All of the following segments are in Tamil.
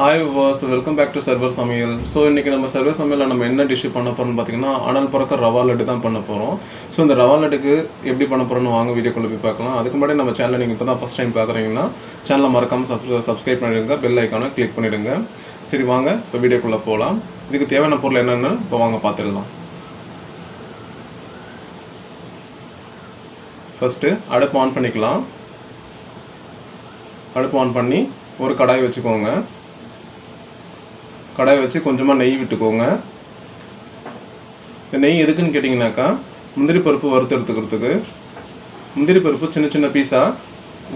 ஹாய் வாஸ் வெல்கம் பேக் டு சர்வர் சமையல். ஸோ இன்றைக்கி நம்ம சர்வர் சமையலில் நம்ம என்ன டிஷ்ஷு பண்ண போகிறோம்னு பார்த்தீங்கன்னா அனல் பறக்க ரவா லட்டு தான் பண்ண போகிறோம். ஸோ இந்த ரவா லட்டுக்கு எப்படி பண்ண போகிறோன்னு வாங்க வீடியோக்குள்ளே போய் பார்க்கலாம். அதுக்கு முன்னாடி நம்ம சேனலை நீங்கள் இப்போ தான் ஃபஸ்ட் டைம் பார்க்குறீங்கன்னா சேனலை மறக்காமல் சப்ஸ்கிரைப் பண்ணிடுங்க, பெல் ஐக்கானை கிளிக் பண்ணிவிடுங்க. சரி வாங்க இப்போ வீடியோக்குள்ளே போகலாம். இதுக்கு தேவையான பொருள் என்னென்னு இப்போ வாங்க பார்த்துடலாம். ஃபஸ்ட்டு அடுப்பு ஆன் பண்ணிக்கலாம். அடுப்பு ஆன் பண்ணி ஒரு கடாய் வச்சுக்கோங்க. கடாய் வச்சு கொஞ்சமாக நெய் விட்டுக்கோங்க. இந்த நெய் எதுக்குன்னு கேட்டிங்கனாக்கா முந்திரி பருப்பு வறுத்து எடுத்துக்கிறதுக்கு. முந்திரி பருப்பு சின்ன சின்ன பீஸாக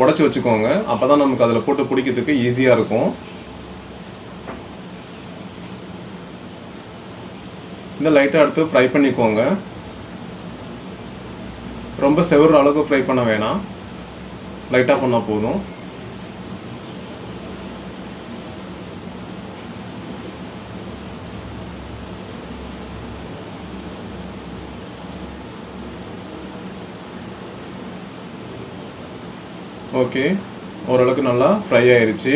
உடச்சி வச்சுக்கோங்க. அப்போ தான் நமக்கு அதில் போட்டு பிடிக்கிறதுக்கு ஈஸியாக இருக்கும். இந்த லைட்டாக எடுத்து ஃப்ரை பண்ணிக்கோங்க. ரொம்ப செவற அளவுக்கு ஃப்ரை பண்ண வேணாம், லைட்டாக பண்ணால் போதும். ஓகே, ஓரளவுக்கு நல்லா ஃப்ரை ஆயிடுச்சு.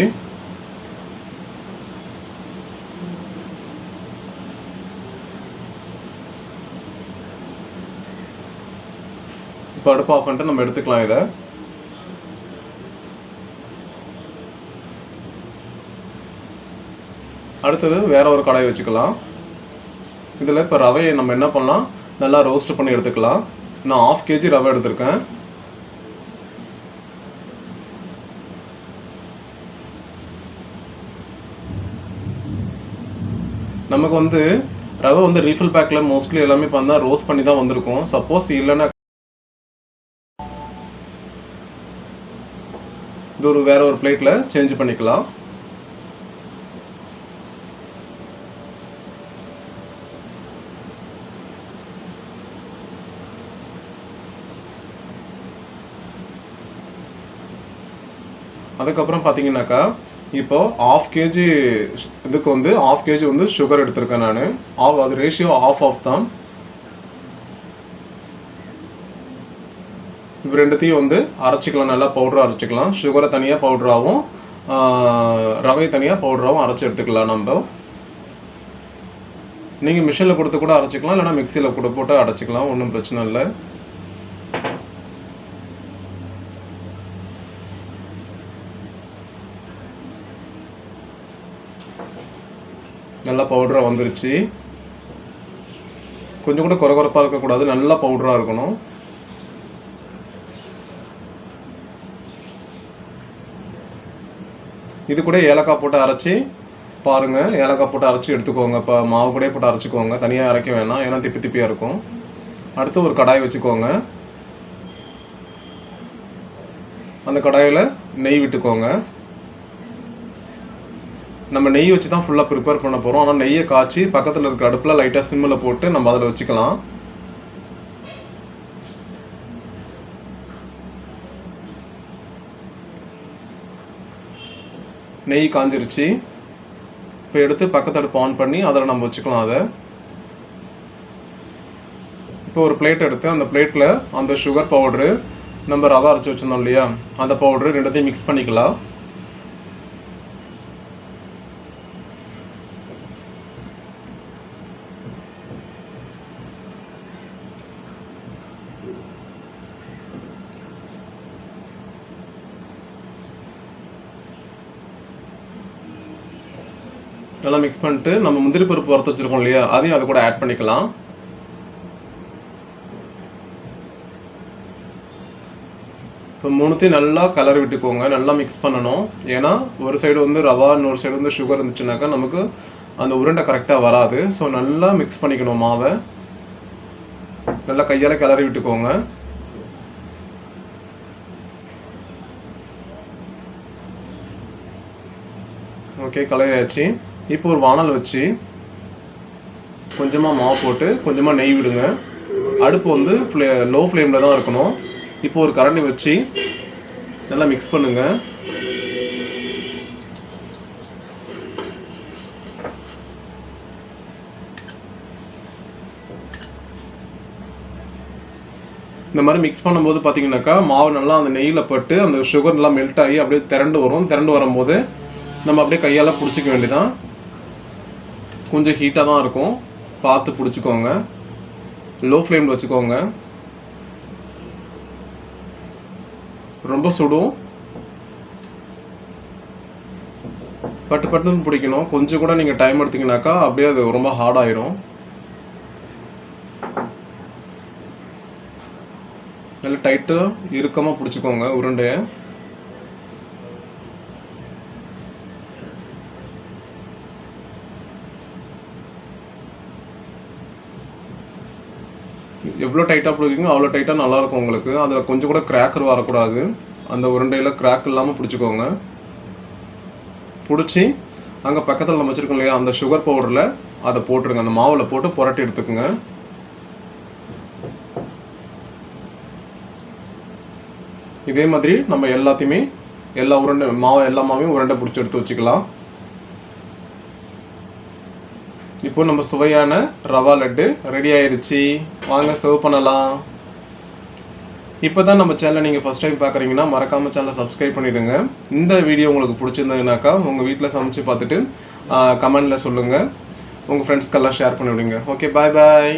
இப்போ அடுப்பு ஆஃப் பண்ணிட்டு நம்ம எடுத்துக்கலாம். இதை அடுத்தது வேற ஒரு கடாய் வச்சுக்கலாம். இதில் இப்போ ரவையை நம்ம என்ன பண்ணலாம், நல்லா ரோஸ்ட் பண்ணி எடுத்துக்கலாம். நான் 1/2 kg ரவை எடுத்திருக்கேன். நமக்கு வந்து ரவை வந்து ரீஃபில் பேக்கில் மோஸ்ட்லி எல்லாமே பார்த்தா ரோஸ்ட் பண்ணி தான் வந்திருக்கும். சப்போஸ் இல்லைன்னா இது வேற ஒரு பிளேட்டில் சேஞ்ச் பண்ணிக்கலாம். அதுக்கப்புறம் பார்த்தீங்கன்னாக்கா இப்போ 1/2 kg இதுக்கு வந்து 1/2 kg வந்து சுகர் எடுத்திருக்கேன் நான். அது ரேஷியோ ஆஃப் தான். இது ரெண்டுத்தையும் வந்து அரைச்சிக்கலாம், நல்லா பவுடராக அரைச்சிக்கலாம். சுகரை தனியாக பவுடராகவும் ரவை தனியாக பவுடராகவும் அரைச்சி எடுத்துக்கலாம். நம்ம நீங்கள் மிஷினில் கொடுத்து கூட அரைச்சிக்கலாம், இல்லைனா மிக்சியில் கூட போட்டு அரைச்சிக்கலாம், ஒன்றும் பிரச்சனை இல்லை. நல்லா பவுடராக வந்துருச்சு. கொஞ்சம் கூட குறகுறப்பாக இருக்கக்கூடாது, நல்லா பவுடராக இருக்கணும். இது கூட ஏலக்காய் போட்டு அரைச்சி பாருங்கள். ஏலக்காய் போட்டு அரைச்சி எடுத்துக்கோங்க. இப்போ மாவு கூட போட்டு அரைச்சிக்கோங்க, தனியாக அரைக்க வேணாம், ஏன்னா திப்பி திப்பியாக இருக்கும். அடுத்து ஒரு கடாய் வச்சுக்கோங்க. அந்த கடாயில் நெய் விட்டுக்கோங்க. நம்ம நெய் வச்சு தான் ஃபுல்லாக ப்ரிப்பேர் பண்ண போகிறோம். ஆனால் நெய்யை காய்ச்சி பக்கத்தில் இருக்க அடுப்பில் லைட்டாக சிம்மில் போட்டு நம்ம அதில் வச்சுக்கலாம். நெய் காஞ்சிருச்சு. இப்போ எடுத்து பக்கத்து அடுப்பு ஆன் பண்ணி அதில் நம்ம வச்சுக்கலாம். அதை இப்போ ஒரு பிளேட் எடுத்து அந்த பிளேட்டில் அந்த சுகர் பவுட்ரு, நம்ம ரவை அரைச்சி வச்சுருந்தோம் இல்லையா, அந்த பவுட்ரு ரெண்டுத்தையும் மிக்ஸ் பண்ணிக்கலாம். நல்லா மிக்ஸ் பண்ணிட்டு நம்ம முந்திரி பருப்பு வறுத்து வச்சுருக்கோம் இல்லையா, அதையும் அது கூட ஆட் பண்ணிக்கலாம். இப்போ மூணுத்தையும் நல்லா கலர் விட்டுக்கோங்க, நல்லா மிக்ஸ் பண்ணணும். ஏன்னா ஒரு சைடு வந்து ரவா, இன்னொரு சைடு வந்து சுகர் இருந்துச்சுனாக்கா நமக்கு அந்த உருண்டை கரெக்டாக வராது. ஸோ நல்லா மிக்ஸ் பண்ணிக்கணும். மாவை நல்லா கையால் கிளறி விட்டுக்கோங்க. ஓகே, கலரியாச்சு. இப்போ ஒரு வானல் வச்சு கொஞ்சமாக மாவு போட்டு கொஞ்சமாக நெய் விடுங்க. அடுப்பு வந்து லோ ஃப்ளேமில் தான் இருக்கணும். இப்போ ஒரு கரண்டி வச்சு நல்லா மிக்ஸ் பண்ணுங்க. இந்த மாதிரி மிக்ஸ் பண்ணும்போது பார்த்தீங்கன்னாக்கா மாவு நல்லா அந்த நெய்யில் பட்டு அந்த சுகர் நல்லா மெல்ட் ஆகி அப்படியே திரண்டு வரும். திரண்டு வரும்போது நம்ம அப்படியே கையால் பிடிச்சிக்க வேண்டியதான். கொஞ்சம் ஹீட்டாக தான் இருக்கும், பார்த்து பிடிச்சிக்கோங்க. லோ ஃப்ளேமில் வச்சுக்கோங்க. ரொம்ப சுடும், பட்டு பட்டுன்னு பிடிக்கணும். கொஞ்சம் கூட நீங்கள் டைம் எடுத்தீங்கன்னாக்கா அப்படியே அது ரொம்ப ஹார்ட் ஆயிரும். நல்லா டைட்டாக இறுக்கமாக பிடிச்சிக்கோங்க உருண்டையை. எவ்வளோ டைட்டாக பிடிக்கிறீங்களோ அவ்வளோ டைட்டாக நல்லாயிருக்கும் உங்களுக்கு. அதில் கொஞ்சம் கூட கிராக்கர் வரக்கூடாது. அந்த உருண்டையில் கிராக் இல்லாமல் பிடிச்சிக்கோங்க. பிடிச்சி அங்கே பக்கத்தில் நம்ம வச்சுருக்கோம் இல்லையா, அந்த சுகர் பவுடரில் அதை போட்டுருங்க. அந்த மாவில் போட்டு புரட்டி எடுத்துக்கோங்க. இதே மாதிரி நம்ம எல்லாத்தையுமே எல்லா மாவையும் உருண்டை பிடிச்சி எடுத்து வச்சுக்கலாம். இப்போ நம்ம சுவையான ரவா லட்டு ரெடி ஆயிடுச்சு. வாங்க சர்வ் பண்ணலாம். இப்போ தான் நம்ம சேனலை நீங்கள் ஃபஸ்ட் டைம் பார்க்குறீங்கன்னா மறக்காமல் சேனலை சப்ஸ்கிரைப் பண்ணிவிடுங்க. இந்த வீடியோ உங்களுக்கு பிடிச்சிருந்ததுனாக்கா உங்கள் வீட்டில் சமைச்சு பார்த்துட்டு கமெண்டில் சொல்லுங்கள். உங்கள் ஃப்ரெண்ட்ஸ்க்கெல்லாம் ஷேர் பண்ணிவிடுங்க. ஓகே, பாய் பாய்.